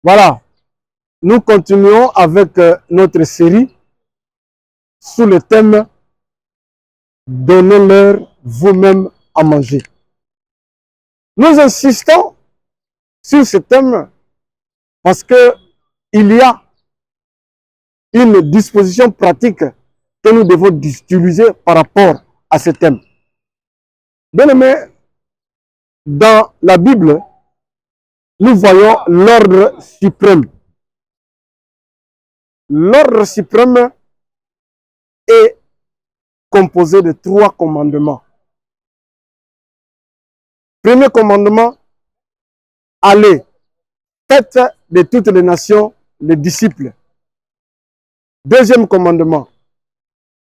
Voilà, nous continuons avec notre série sous le thème « Donnez-leur vous-même à manger ». Nous insistons sur ce thème parce qu'il y a une disposition pratique que nous devons utiliser par rapport à ce thème. Bien aimé, dans la Bible, nous voyons l'ordre suprême. L'ordre suprême est composé de 3 commandements. Premier commandement, allez, faites de toutes les nations les disciples. Deuxième commandement,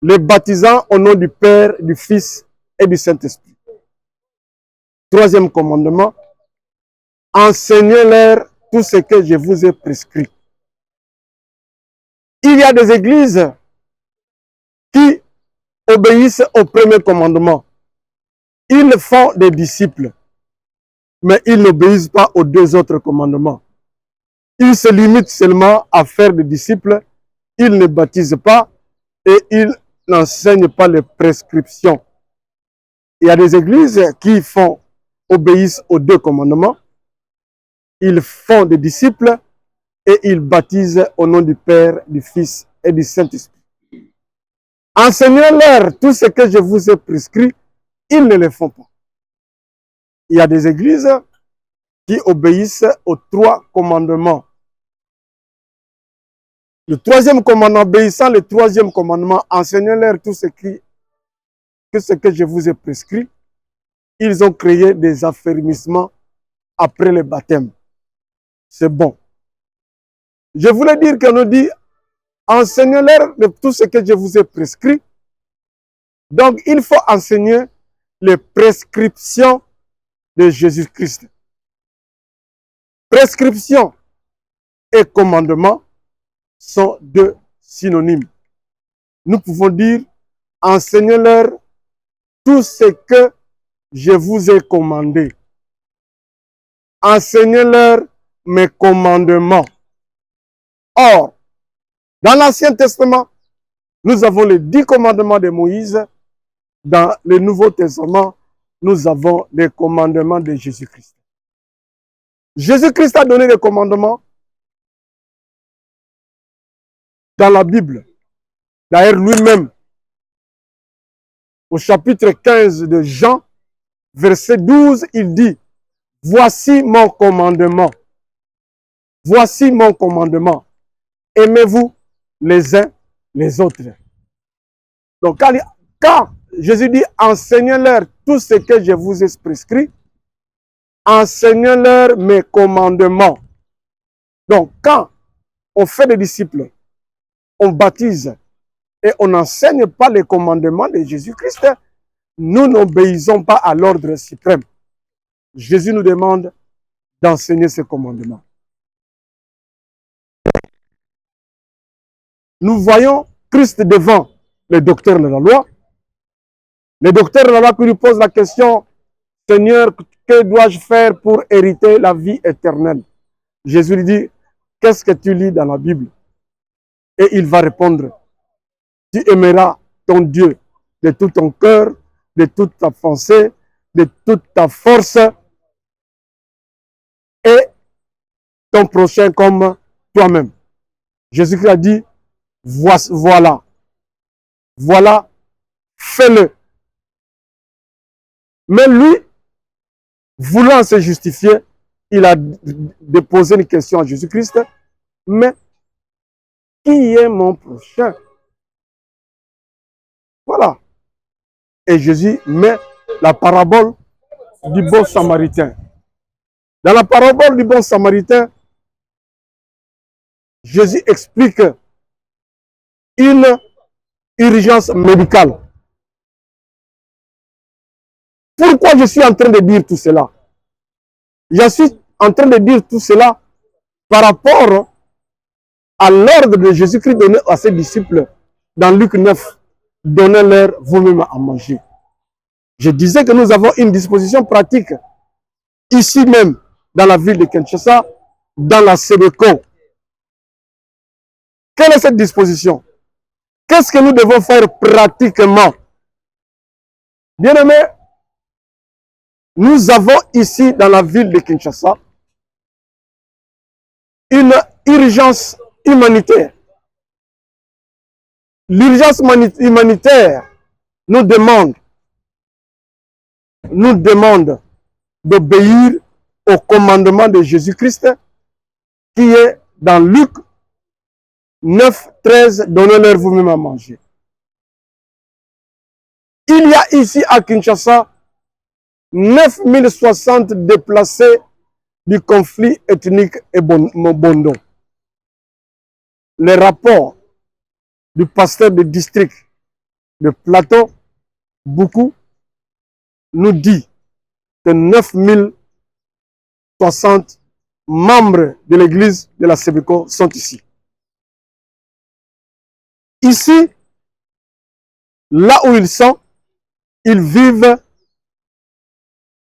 les baptisant au nom du Père, du Fils et du Saint-Esprit. Troisième commandement, enseignez-leur tout ce que je vous ai prescrit. Il y a des églises qui obéissent au premier commandement. Ils font des disciples, mais ils n'obéissent pas aux 2 autres commandements. Ils se limitent seulement à faire des disciples, ils ne baptisent pas et ils n'enseignent pas les prescriptions. Il y a des églises qui obéissent aux 2 commandements, ils font des disciples et ils baptisent au nom du Père, du Fils et du Saint-Esprit. Enseignez-leur tout ce que je vous ai prescrit, ils ne le font pas. Il y a des églises qui obéissent aux 3 commandements. Le 3e commandement, obéissant le 3e commandement, enseignez-leur tout ce que je vous ai prescrit. Ils ont créé des affermissements après le baptême. C'est bon. Je voulais dire qu'on nous dit, enseignez-leur tout ce que je vous ai prescrit. Donc, il faut enseigner les prescriptions de Jésus-Christ. Prescription et commandement sont 2 synonymes. Nous pouvons dire, enseignez-leur tout ce que je vous ai commandé. Enseignez-leur mes commandements. Or, dans l'Ancien Testament, nous avons les 10 commandements de Moïse. Dans le Nouveau Testament, nous avons les commandements de Jésus-Christ. Jésus-Christ a donné les commandements dans la Bible. D'ailleurs, lui-même, au chapitre 15 de Jean, verset 12, il dit, « Voici mon commandement. Voici mon commandement. Aimez-vous les uns les autres. » Donc, quand Jésus dit, « Enseignez-leur tout ce que je vous ai prescrit, enseignez-leur mes commandements. » Donc, quand on fait des disciples, on baptise et on n'enseigne pas les commandements de Jésus-Christ, nous n'obéissons pas à l'ordre suprême. Jésus nous demande d'enseigner ces commandements. Nous voyons Christ devant les docteurs de la loi. Les docteurs de la loi qui lui posent la question, « Seigneur, que dois-je faire pour hériter la vie éternelle ?» Jésus lui dit, « Qu'est-ce que tu lis dans la Bible ?» Et il va répondre, « Tu aimeras ton Dieu de tout ton cœur, de toute ta pensée, de toute ta force, et ton prochain comme toi-même. » Jésus-Christ a dit, « Voilà, fais-le. » Mais lui, voulant se justifier, il a déposé une question à Jésus-Christ. « Mais qui est mon prochain? » Voilà. Et Jésus met la parabole du bon samaritain. Dans la parabole du bon samaritain, Jésus explique une urgence médicale. Pourquoi je suis en train de dire tout cela? Je suis en train de dire tout cela par rapport à l'ordre de Jésus-Christ donné à ses disciples dans Luc 9. Donnez-leur vous-même à manger. Je disais que nous avons une disposition pratique ici même dans la ville de Kinshasa dans la SEBECO. Quelle est cette disposition? Qu'est-ce que nous devons faire pratiquement? Bien-aimés, nous avons ici dans la ville de Kinshasa une urgence humanitaire. L'urgence humanitaire nous demande d'obéir au commandement de Jésus-Christ qui est dans Luc 9, 13, donnez-leur vous-même à manger. Il y a ici à Kinshasa 9060 déplacés du conflit ethnique et Bondo. Les rapports du pasteur de district de Plateau, beaucoup, nous dit que 9060 membres de l'église de la SEBECO sont ici. Ici, là où ils sont, ils vivent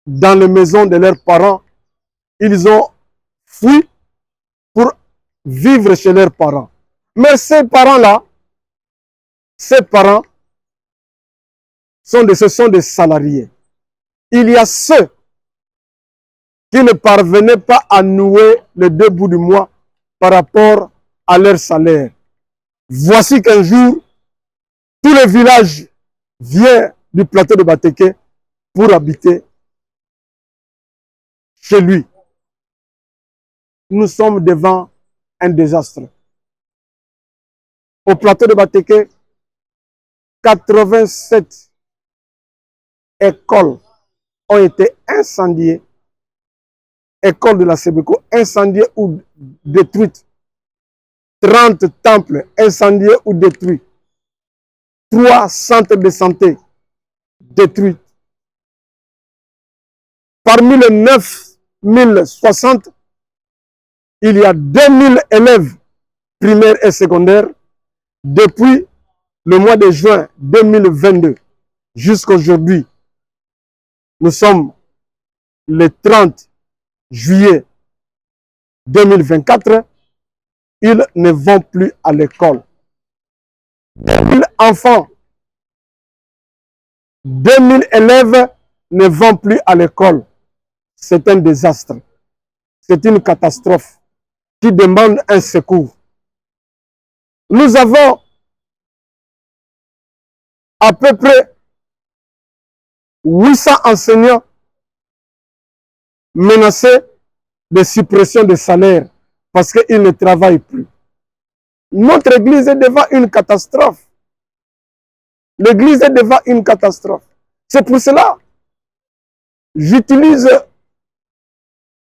dans les maisons de leurs parents. Ils ont fui pour vivre chez leurs parents. Mais ces parents-là, ce sont des salariés. Il y a ceux qui ne parvenaient pas à nouer les deux bouts du mois par rapport à leur salaire. Voici qu'un jour, tout le village vient du plateau de Bateke pour habiter chez lui. Nous sommes devant un désastre. Au plateau de Bateke, 87 écoles ont été incendiées. Écoles de la SEBECO incendiées ou détruites. 30 temples incendiés ou détruits. 3 centres de santé détruits. Parmi les 9060, il y a 2000 élèves primaires et secondaires depuis le mois de juin 2022 jusqu'à aujourd'hui. Nous sommes le 30 juillet 2024. Ils ne vont plus à l'école. 2000 enfants, 2000 élèves ne vont plus à l'école. C'est un désastre. C'est une catastrophe qui demande un secours. Nous avons à peu près 800 enseignants menacés de suppression de salaire parce qu'ils ne travaillent plus. Notre église est devant une catastrophe. L'église est devant une catastrophe. C'est pour cela que j'utilise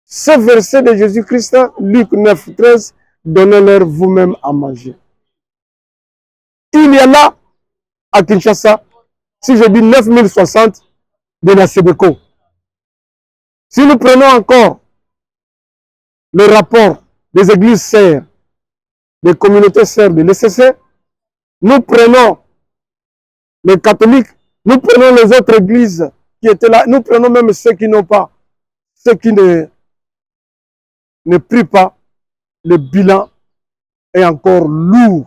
ce verset de Jésus-Christ, Luc 9, 13, donnez-leur vous-même à manger. Il y a là, à Kinshasa, si je dis 9060 de la SEBECO. Si nous prenons encore le rapport des églises sœurs, des communautés sœurs de l'ECC, nous prenons les catholiques, nous prenons les autres églises qui étaient là, nous prenons même ceux qui n'ont pas, ceux qui ne prient pas, le bilan est encore lourd.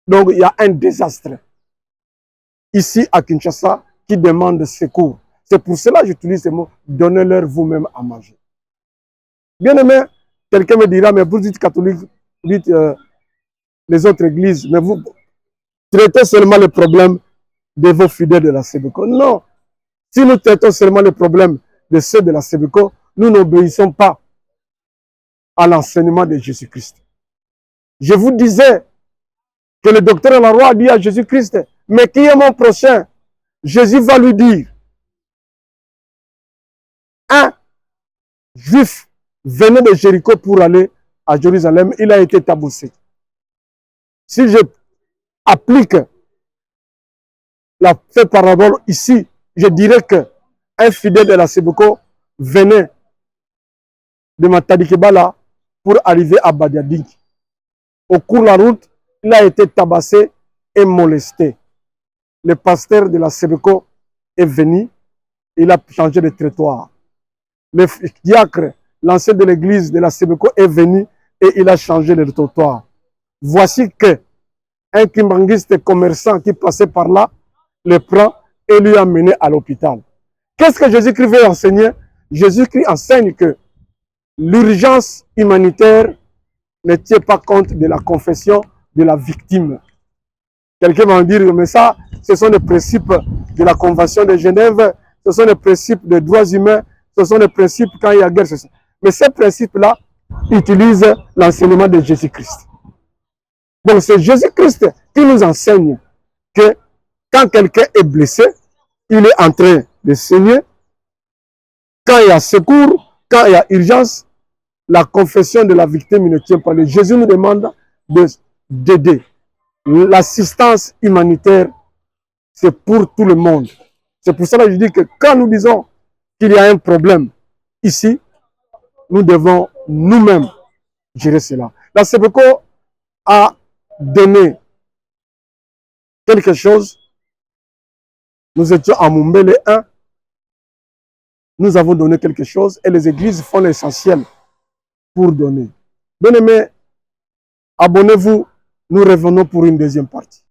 Donc il y a un désastre ici à Kinshasa qui demande secours. C'est pour cela que j'utilise ce mot, donnez-leur vous-même à manger. Bien aimé, quelqu'un me dira, mais vous dites catholique, vous dites les autres églises, mais vous traitez seulement le problème de vos fidèles de la SEBECO. Non, si nous traitons seulement le problème de ceux de la SEBECO, nous n'obéissons pas à l'enseignement de Jésus-Christ. Je vous disais que le docteur Laroy a dit à Jésus-Christ, mais qui est mon prochain? Jésus va lui dire, un juif venait de Jéricho pour aller à Jérusalem, il a été tabassé. Si je applique la parabole ici, je dirais que un fidèle de la SEBECO venait de Matadikebala pour arriver à Badiading. Au cours de la route, il a été tabassé et molesté. Le pasteur de la SEBECO est venu, il a changé de trottoir. Le diacre l'ancien de l'église de la Sebeko est venu et il a changé le trottoir. Voici que un kimbangiste commerçant qui passait par là le prend et lui a mené à l'hôpital. Qu'est-ce que Jésus-Christ veut enseigner? Jésus-Christ enseigne que l'urgence humanitaire ne tient pas compte de la confession de la victime. Quelqu'un va me dire, mais ça, ce sont des principes de la Convention de Genève, ce sont des principes des droits humains, ce sont des principes quand il y a guerre. Mais ces principes-là utilisent l'enseignement de Jésus-Christ. Donc c'est Jésus-Christ qui nous enseigne que quand quelqu'un est blessé, il est en train de saigner. Quand il y a secours, quand il y a urgence, la confession de la victime ne tient pas. Jésus nous demande d'aider. L'assistance humanitaire, c'est pour tout le monde. C'est pour cela que je dis que quand nous disons qu'il y a un problème ici, nous devons nous-mêmes gérer cela. La Sebeko a donné quelque chose. Nous étions à Mumbele 1. Nous avons donné quelque chose et les églises font l'essentiel pour donner. Bien-aimés, abonnez-vous. Nous revenons pour une deuxième partie.